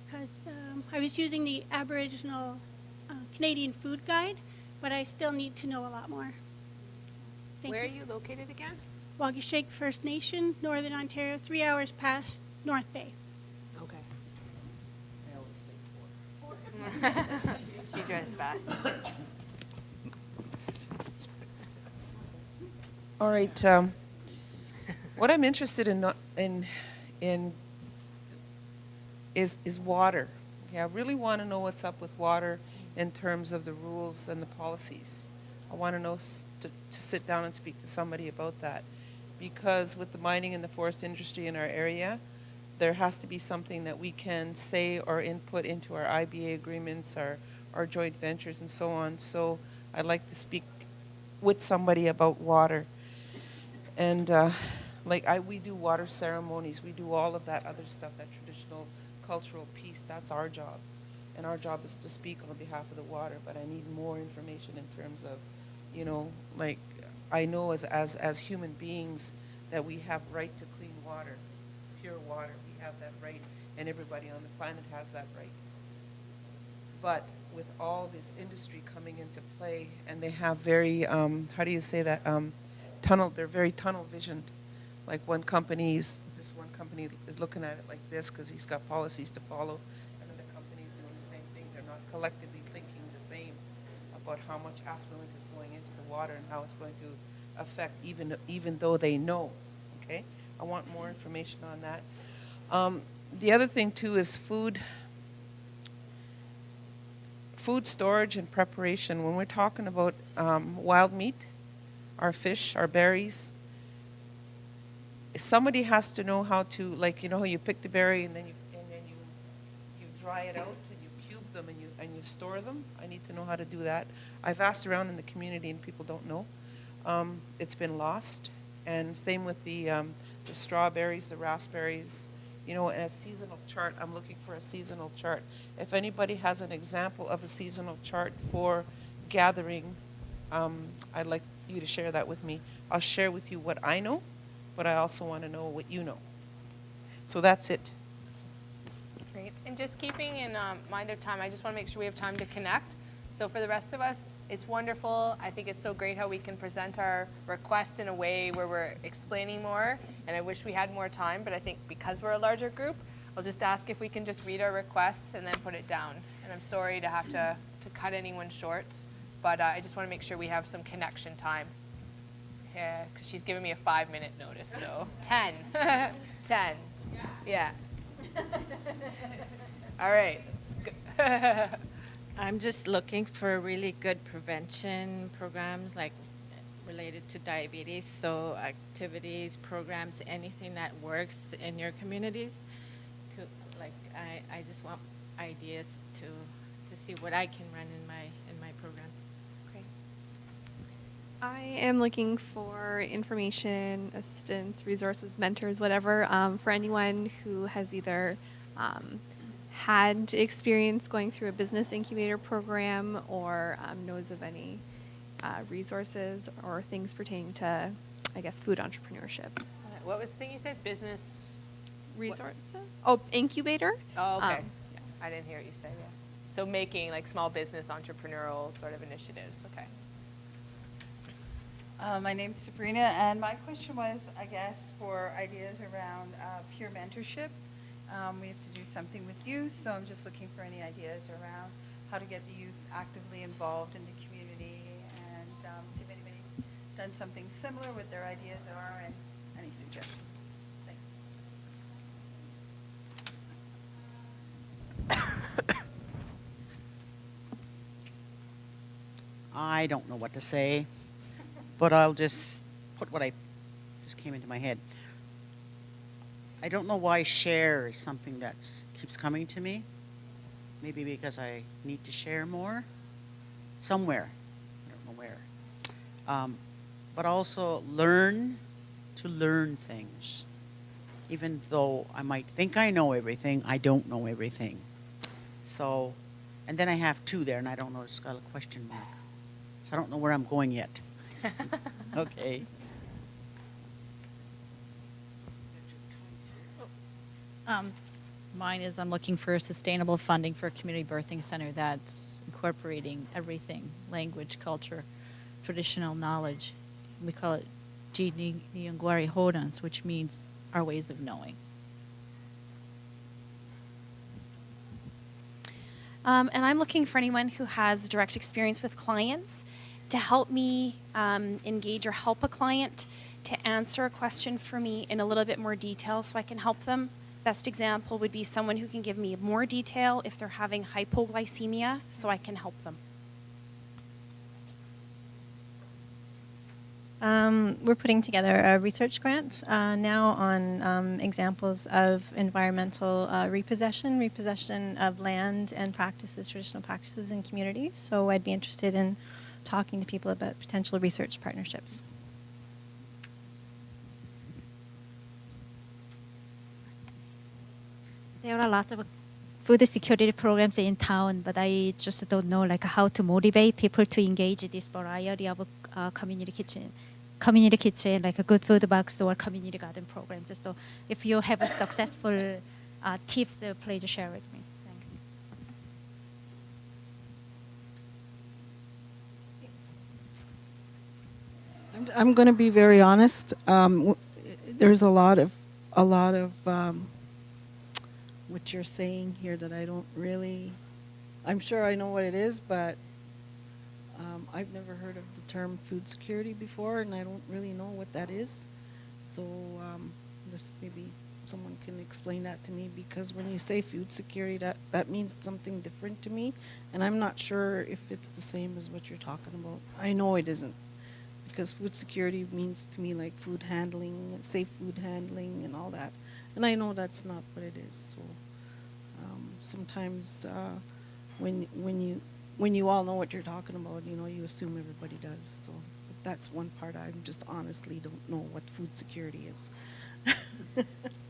because I was using the Aboriginal Canadian food guide, but I still need to know a lot more. Thank Where you. are you located again? Waugishek First Nation, Northern Ontario, 3 hours past North Bay. Okay. I always say 4. She drives fast. All right. What I'm interested in is water. Yeah, I really want to know what's up with water in terms of the rules and the policies. I want to know to sit down and speak to somebody about that, because with the mining and the forest industry in our area, there has to be something that we can say or input into our IBA agreements, our joint ventures, and so on. So I'd like to speak with somebody about water. And we do water ceremonies, we do all of that other stuff, that traditional cultural piece. That's our job, and our job is to speak on behalf of the water. But I need more information in terms of, you know, like I know as human beings that we have right to clean water, pure water. We have that right, and everybody on the planet has that right. But with all this industry coming into play, and they have very, how do you say that? They're very tunnel visioned. Like this one company is looking at it like this because he's got policies to follow. Another company is doing the same thing. They're not collectively thinking the same about how much affluent is going into the water and how it's going to affect, even though they know. Okay, I want more information on that. The other thing too is food storage and preparation. When we're talking about wild meat, our fish, our berries, somebody has to know how to, like, you know how you pick the berry and then you dry it out and you cube them and you store them. I need to know how to do that. I've asked around in the community and people don't know. It's been lost. And same with the strawberries, the raspberries. You know, and a seasonal chart. I'm looking for a seasonal chart. If anybody has an example of a seasonal chart for gathering, I'd like you to share that with me. I'll share with you what I know, but I also want to know what you know. So that's it. Great. And just keeping in mind of time, I just want to make sure we have time to connect. So for the rest of us, it's wonderful. I think it's so great how we can present our requests in a way where we're explaining more, and I wish we had more time, but I think because we're a larger group, I'll just ask if we can just read our requests and then put it down. And I'm sorry to have to cut anyone short, but I just want to make sure we have some connection time. Yeah, because she's giving me a 5-minute notice, so 10. 10. Yeah. All right. I'm just looking for really good prevention programs like related to diabetes. So activities, programs, anything that works in your communities. I just want ideas to see what I can run in my programs. Great. I am looking for information, assistance, resources, mentors, whatever, for anyone who has either had experience going through a business incubator program or knows of any resources or things pertaining to, I guess, food entrepreneurship. What was the thing you said? Business Resources? Oh, incubator? Oh, okay. Yeah. I didn't hear what you said, yeah. So making like small business entrepreneurial sort of initiatives, okay. My name's Sabrina, and my question was, I guess, for ideas around peer mentorship. We have to do something with youth, so I'm just looking for any ideas around how to get the youth actively involved in the community and see if anybody's done something similar, what their ideas are, and any suggestions. Thanks. I don't know what to say, but I'll just put what just came into my head. I don't know why share is something that keeps coming to me. Maybe because I need to share more somewhere. I don't know where. But also learn to learn things. Even though I might think I know everything, I don't know everything. So, And then I have two there, and I don't know, it's got a question mark. So I don't know where I'm going yet. Okay. Mine is I'm looking for sustainable funding for a community birthing center that's incorporating everything, language, culture, traditional knowledge. We call it Nyungwari Hodans, which means our ways of knowing. And I'm looking for anyone who has direct experience with clients to help me engage or help a client to answer a question for me in a little bit more detail so I can help them. Best example would be someone who can give me more detail if they're having hypoglycemia so I can help them. We're putting together a research grant now on examples of environmental repossession of land and practices, traditional practices in communities. So I'd be interested in talking to people about potential research partnerships. There are lots of food security programs in town, but I just don't know like how to motivate people to engage this variety of community kitchen, like a good food box or community garden programs. So if you have a successful tips, please share with me. Thanks. I'm going to be very honest. There's a lot of what you're saying here that I don't really. I'm sure I know what it is, but I've never heard of the term food security before, and I don't really know what that is. So just maybe someone can explain that to me, because when you say food security, that means something different to me, and I'm not sure if it's the same as what you're talking about. I know it isn't, because food security means to me like food handling, safe food handling, and all that, and I know that's not what it is. So sometimes when you all know what you're talking about, you assume everybody does. So that's one part I just honestly don't know what food security is.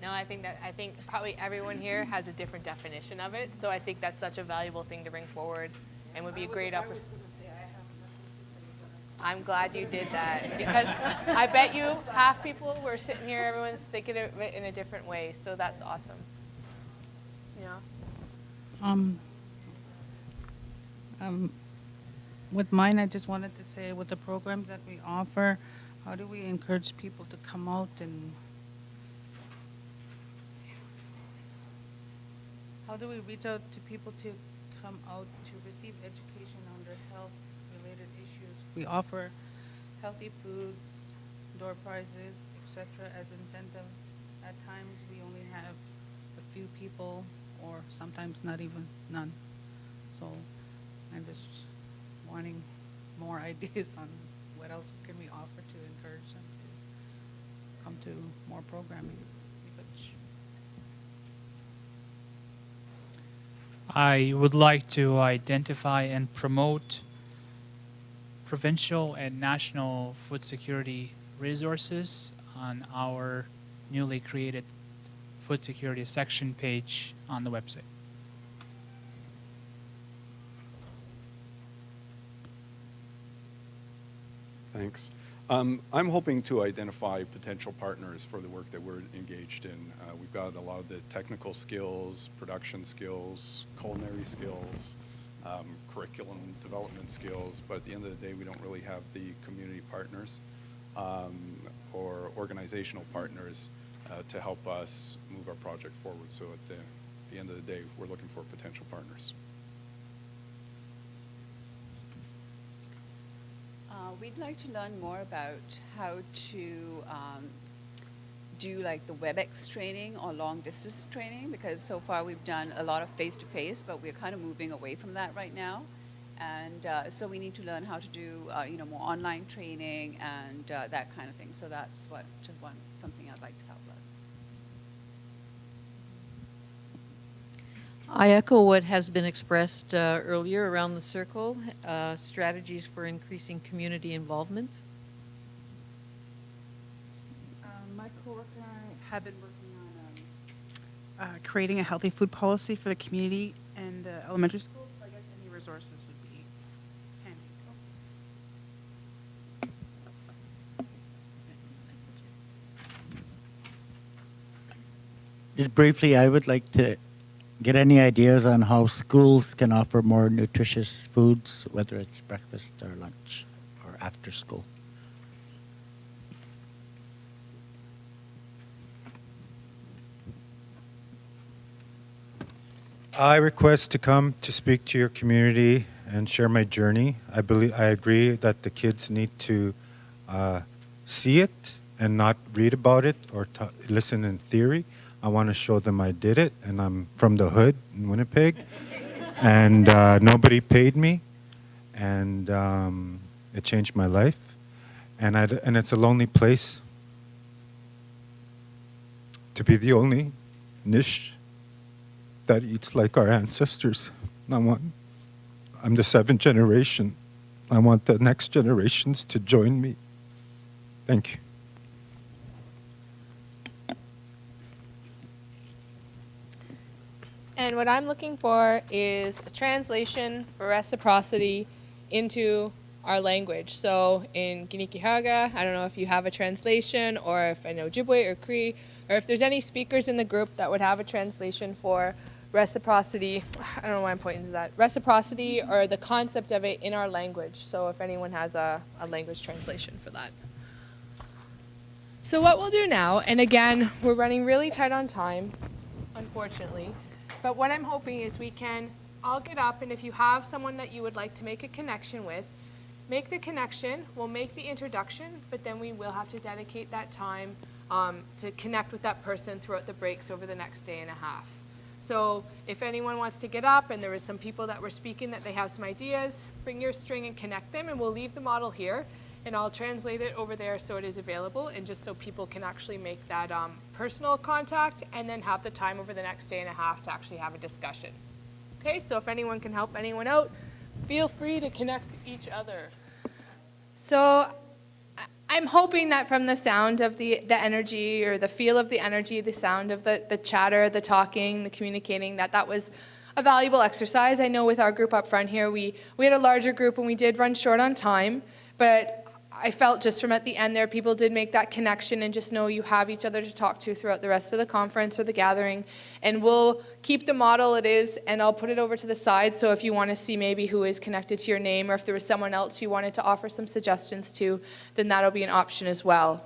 No, I think probably everyone here has a different definition of it. So I think that's such a valuable thing to bring forward, and would be a great opportunity. I'm glad you did that, because I bet you half people were sitting here, everyone's thinking of it in a different way. So that's awesome. With mine, I just wanted to say, with the programs that we offer, how do we encourage people to come out and how do we reach out to people to come out to receive education on their health-related issues? We offer healthy foods, door prizes, etc. as incentives. At times, we only have a few people, or sometimes not even none. So I'm just wanting more ideas on what else can we offer to encourage them to come to more programming. I would like to identify and promote provincial and national food security resources on our newly created food security section page on the website. Thanks. I'm hoping to identify potential partners for the work that we're engaged in. We've got a lot of the technical skills, production skills, culinary skills, curriculum development skills, but at the end of the day, we don't really have the community partners or organizational partners to help us move our project forward. So at the end of the day, we're looking for potential partners. We'd like to learn more about how to do like the WebEx training or long distance training, because so far we've done a lot of face-to-face, but we're kind of moving away from that right now. And so we need to learn how to do more online training and that kind of thing. So that's something I'd like to help with. I echo what has been expressed earlier around the circle, strategies for increasing community involvement. My coworker and I have been working on creating a healthy food policy for the community and the elementary schools, I guess, resources would be handy. Just briefly, I would like to get any ideas on how schools can offer more nutritious foods, whether it's breakfast or lunch or after school. I request to come to speak to your community and share my journey. I agree that the kids need to see it and not read about it or listen in theory. I want to show them I did it, and I'm from the hood in Winnipeg, and nobody paid me, and it changed my life, and it's a lonely place to be the only niche that eats like our ancestors. I'm the 7th generation. I want the next generations to join me. Thank you. And what I'm looking for is a translation for reciprocity into our language. So in Ginikihaga, I don't know if you have a translation, or if I know Ojibwe or Cree, or if there's any speakers in the group that would have a translation for reciprocity. I don't know why I'm pointing to that. Reciprocity, or the concept of it in our language. So if anyone has a language translation for that. So what we'll do now, and again, we're running really tight on time, unfortunately, but what I'm hoping is we can all get up, and if you have someone that you would like to make a connection with, make the connection, we'll make the introduction, but then we will have to dedicate that time to connect with that person throughout the breaks over the next day and a half. So if anyone wants to get up, and there was some people that were speaking that they have some ideas, bring your string and connect them, and we'll leave the model here, and I'll translate it over there so it is available, and just so people can actually make that personal contact, and then have the time over the next day and a half to actually have a discussion. Okay, so if anyone can help anyone out, feel free to connect each other. So I'm hoping that from the sound of the energy, or the feel of the energy, the sound of the chatter, the talking, the communicating, that was a valuable exercise. I know with our group up front here, we had a larger group and we did run short on time, but I felt just from at the end there, people did make that connection, and just know you have each other to talk to throughout the rest of the conference or the gathering. And we'll keep the model it is, and I'll put it over to the side, so if you want to see maybe who is connected to your name, or if there was someone else you wanted to offer some suggestions to, then that'll be an option as well.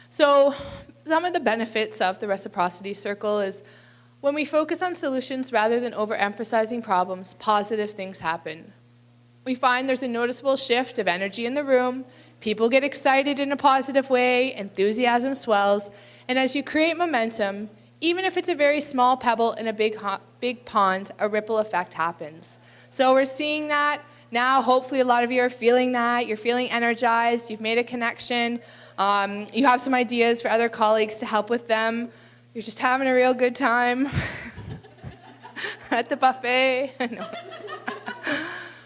So some of the benefits of the reciprocity circle is when we focus on solutions rather than overemphasizing problems, positive things happen. We find there's a noticeable shift of energy in the room, people get excited in a positive way, enthusiasm swells, and as you create momentum, even if it's a very small pebble in a big pond, a ripple effect happens. So we're seeing that now. Hopefully a lot of you are feeling that. You're feeling energized, you've made a connection, you have some ideas for other colleagues to help with them. You're just having a real good time at the buffet.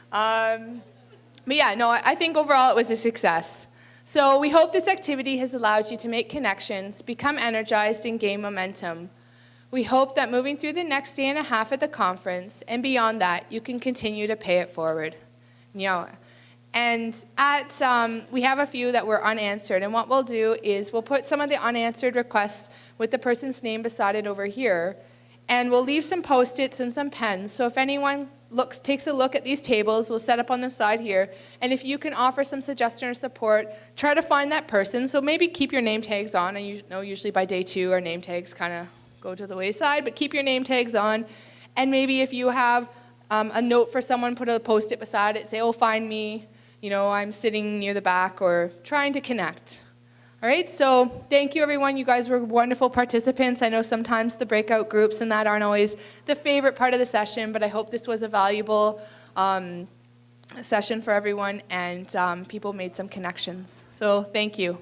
But yeah, no, I think overall it was a success. So we hope this activity has allowed you to make connections, become energized, and gain momentum. We hope that moving through the next day and a half at the conference and beyond that, you can continue to pay it forward. And we have a few that were unanswered, and what we'll do is we'll put some of the unanswered requests with the person's name beside it over here, and we'll leave some Post-its and some pens, so if anyone takes a look at these tables, we'll set up on the side here, and if you can offer some suggestion or support, try to find that person. So maybe keep your name tags on. I know usually by day 2 our name tags kind of go to the wayside, but keep your name tags on, and maybe if you have a note for someone, put a Post-it beside it, say, oh, find me, I'm sitting near the back, or trying to connect. All right, so thank you, everyone. You guys were wonderful participants. I know sometimes the breakout groups and that aren't always the favorite part of the session, but I hope this was a valuable session for everyone, and people made some connections. So thank you.